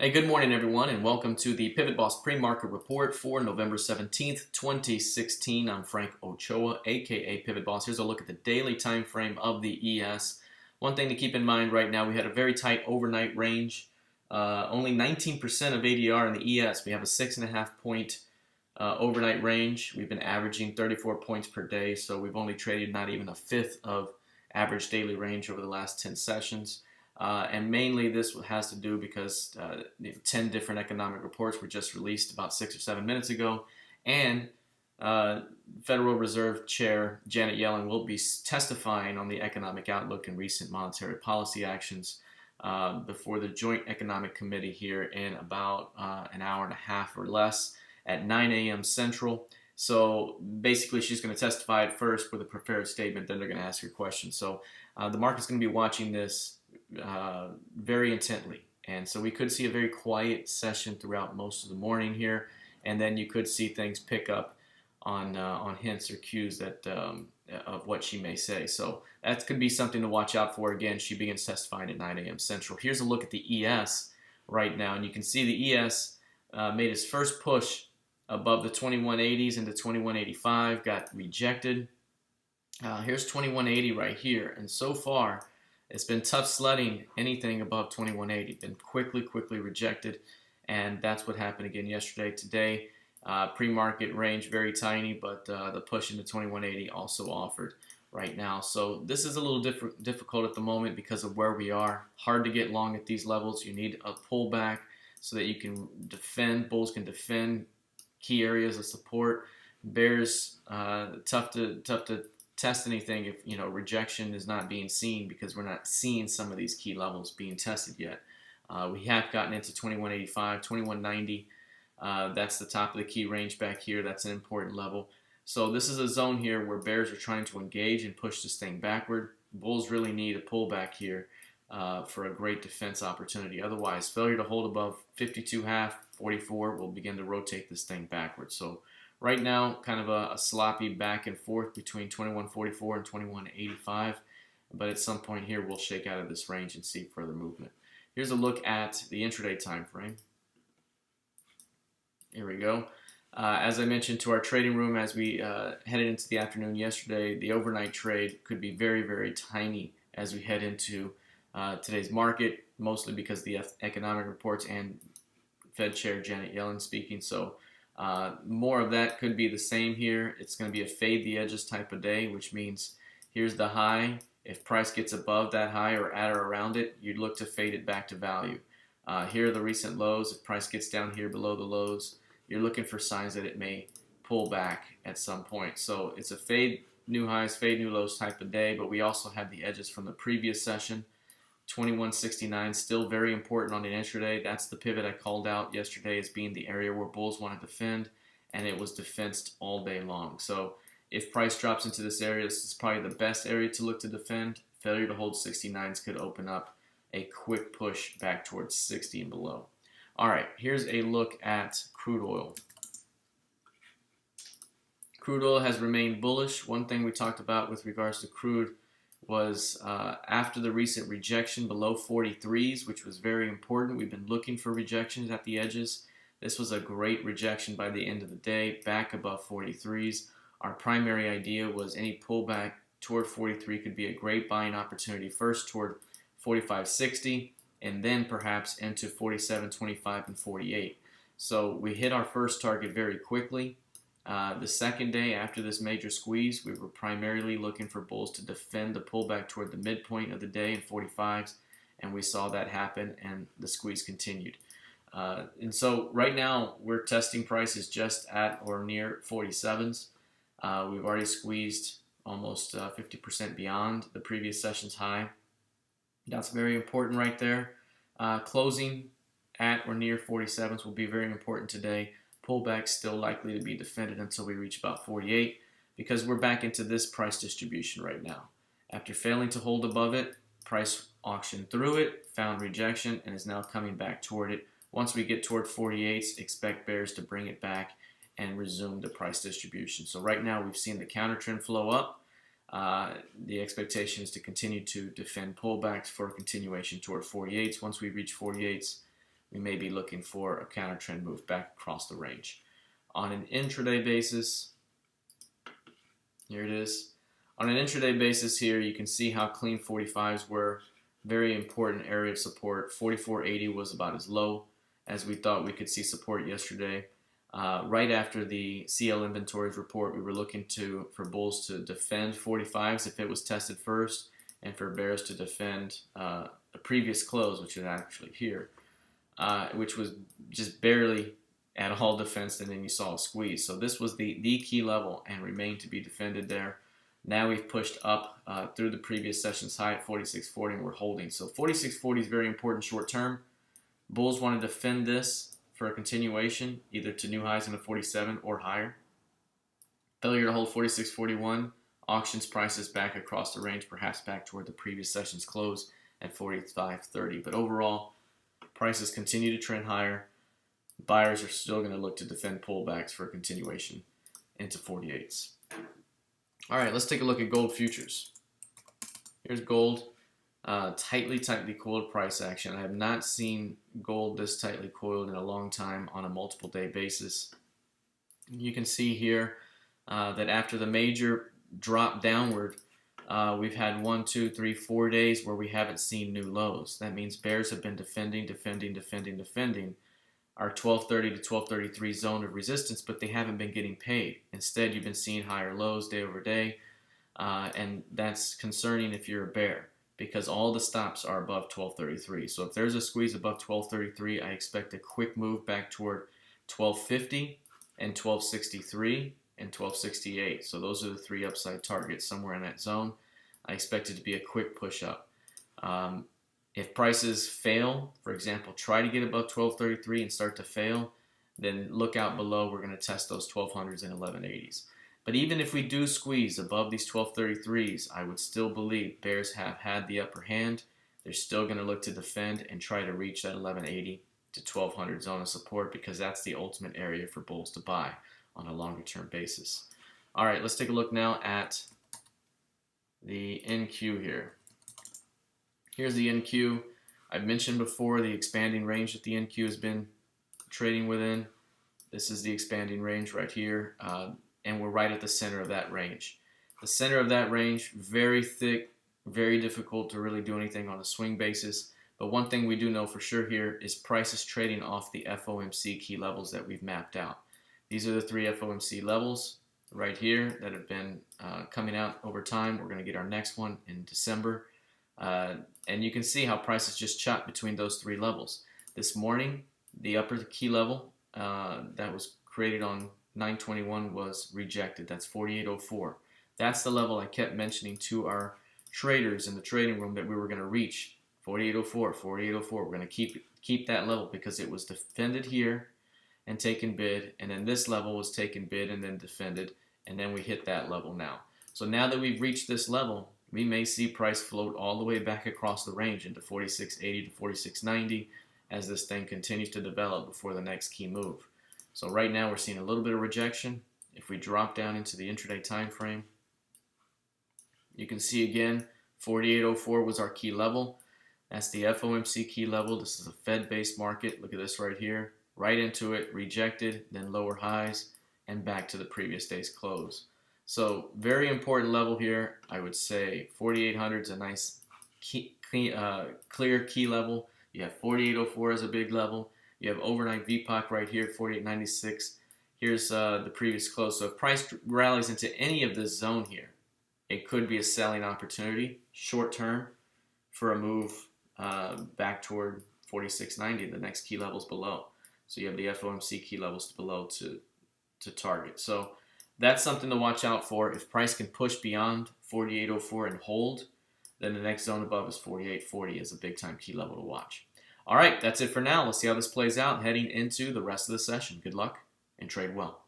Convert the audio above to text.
Hey, good morning, everyone, and welcome to the PivotBoss Pre-Market Report for November 17th, 2016. I'm Frank Ochoa, aka PivotBoss. Here's a look at the daily time frame of the ES. One thing to keep in mind right now, we had a very tight overnight range. Only 19% of ADR in the ES. We have a 6.5 point overnight range. We've been averaging 34 points per day, so we've only traded not even a fifth of average daily range over the last 10 sessions. And mainly this has to do because 10 different economic reports were just released about 6 or 7 minutes ago, and Federal Reserve Chair Janet Yellen will be testifying on the economic outlook and recent monetary policy actions before the Joint Economic Committee here in about an hour and a half or less at 9 a.m. Central. So basically she's going to testify at first with a prepared statement, then they're going to ask her questions. So the market's going to be watching this very intently, and so we could see a very quiet session throughout most of the morning here, and then you could see things pick up on hints or cues that of what she may say. So that could be something to watch out for. Again, she begins testifying at 9 a.m. Central. Here's a look at the ES right now, and you can see the ES made its first push above the 2180s into 2185, got rejected. Here's 2180 right here, and so far it's been tough sledding anything above 2180. Been quickly rejected, and that's what happened again yesterday. Today, pre-market range very tiny, but the push into 2180 also offered right now. So this is a little difficult at the moment because of where we are. Hard to get long at these levels. You need a pullback so that you can defend. Bulls can defend key areas of support. Bears tough to test anything if rejection is not being seen, because we're not seeing some of these key levels being tested yet. We have gotten into 2185, 2190. That's the top of the key range back here. That's an important level. So this is a zone here where bears are trying to engage and push this thing backward. Bulls really need a pullback here for a great defense opportunity. Otherwise, failure to hold above 52.5, 44 will begin to rotate this thing backwards. So right now, kind of a sloppy back and forth between 2144 and 2185, but at some point here we'll shake out of this range and see further movement. Here's a look at the intraday time frame. Here we go. As I mentioned to our trading room as we headed into the afternoon yesterday, the overnight trade could be very tiny as we head into today's market, mostly because of the economic reports and Fed Chair Janet Yellen speaking. So more of that could be the same here. It's going to be a fade the edges type of day, which means here's the high. If price gets above that high or at or around it, you'd look to fade it back to value. Here are the recent lows. If price gets down here below the lows, you're looking for signs that it may pull back at some point. So it's a fade new highs, fade new lows type of day, but we also have the edges from the previous session. 2169 still very important on the intraday. That's the pivot I called out yesterday as being the area where bulls want to defend, and it was defensed all day long. So if price drops into this area, this is probably the best area to look to defend. Failure to hold 69s could open up a quick push back towards 60 and below. All right, here's a look at crude oil. Crude oil has remained bullish. One thing we talked about with regards to crude was after the recent rejection below 43s, which was very important. We've been looking for rejections at the edges. This was a great rejection by the end of the day, back above 43s. Our primary idea was any pullback toward 43 could be a great buying opportunity, first toward 45.60 and then perhaps into 47.25 and 48. So we hit our first target very quickly. The second day after this major squeeze, we were primarily looking for bulls to defend the pullback toward the midpoint of the day in 45s, and we saw that happen, and the squeeze continued. And so right now, we're testing prices just at or near 47s. We've already squeezed almost 50% beyond the previous session's high. That's very important right there. Closing at or near 47s will be very important today. Pullback still likely to be defended until we reach about 48, because we're back into this price distribution right now. After failing to hold above it, price auctioned through it, found rejection, and is now coming back toward it. Once we get toward 48s, expect bears to bring it back and resume the price distribution. So right now we've seen the counter trend flow up. The expectation is to continue to defend pullbacks for a continuation toward 48s. Once we reach 48s, we may be looking for a counter trend move back across the range. On an intraday basis, here it is. On an intraday basis here, you can see how clean 45s were. Very important area of support. 44.80 was about as low as we thought we could see support yesterday. Right after the CL inventories report, we were looking for bulls to defend 45s if it was tested first, and for bears to defend the previous close, which is actually here, which was just barely at all defense, and then you saw a squeeze. So this was the key level and remained to be defended there. Now we've pushed up through the previous session's high at 46.40, and we're holding. So 46.40 is very important short term. Bulls want to defend this for a continuation, either to new highs in the 47 or higher. Failure to hold 46.41, auctions prices back across the range, perhaps back toward the previous session's close at 45.30. But overall, prices continue to trend higher. Buyers are still going to look to defend pullbacks for a continuation into 48s. All right, let's take a look at gold futures. Here's gold, tightly coiled price action. I have not seen gold this tightly coiled in a long time on a multiple day basis. You can see here that after the major drop downward, we've had 1, 2, 3, 4 days where we haven't seen new lows. That means bears have been defending our 1230 to 1233 zone of resistance, but they haven't been getting paid. Instead, you've been seeing higher lows day over day, and that's concerning if you're a bear, because all the stops are above 1233. So if there's a squeeze above 1233, I expect a quick move back toward 1250 and 1263 and 1268. So those are the three upside targets somewhere in that zone. I expect it to be a quick push up. If prices fail, for example, try to get above 1233 and start to fail, then look out below. We're going to test those 1200s and 1180s. But even if we do squeeze above these 1233s, I would still believe bears have had the upper hand. They're still going to look to defend and try to reach that 1180 to 1200 zone of support, because that's the ultimate area for bulls to buy on a longer term basis. All right, let's take a look now at the NQ here. Here's the NQ. I've mentioned before the expanding range that the NQ has been trading within. This is the expanding range right here, and we're right at the center of that range. The center of that range, very thick, very difficult to really do anything on a swing basis. But one thing we do know for sure here is prices trading off the FOMC key levels that we've mapped out. These are the three FOMC levels right here that have been coming out over time. We're going to get our next one in December. And you can see how prices just chopped between those three levels. This morning, the upper key level that was created on 9/21 was rejected. That's 48.04. That's the level I kept mentioning to our traders in the trading room that we were going to reach. 48.04, 48.04. We're going to keep that level because it was defended here and taken bid, and then this level was taken bid and then defended, and then we hit that level now. So now that we've reached this level, we may see price float all the way back across the range into 46.80 to 46.90 as this thing continues to develop before the next key move. So right now we're seeing a little bit of rejection. If we drop down into the intraday time frame, you can see again 48.04 was our key level. That's the FOMC key level. This is a Fed-based market. Look at this right here. Right into it, rejected, then lower highs, and back to the previous day's close. So very important level here. I would say 4800 is a nice clear key level. You have 48.04 as a big level. You have overnight VPOC right here at 48.96. Here's the previous close. So if price rallies into any of this zone here, it could be a selling opportunity short term for a move back toward 46.90, the next key levels below. So you have the FOMC key levels below to target. So that's something to watch out for. If price can push beyond 48.04 and hold, then the next zone above is 48.40 is a big time key level to watch. All right, that's it for now. Let's see how this plays out heading into the rest of the session. Good luck and trade well.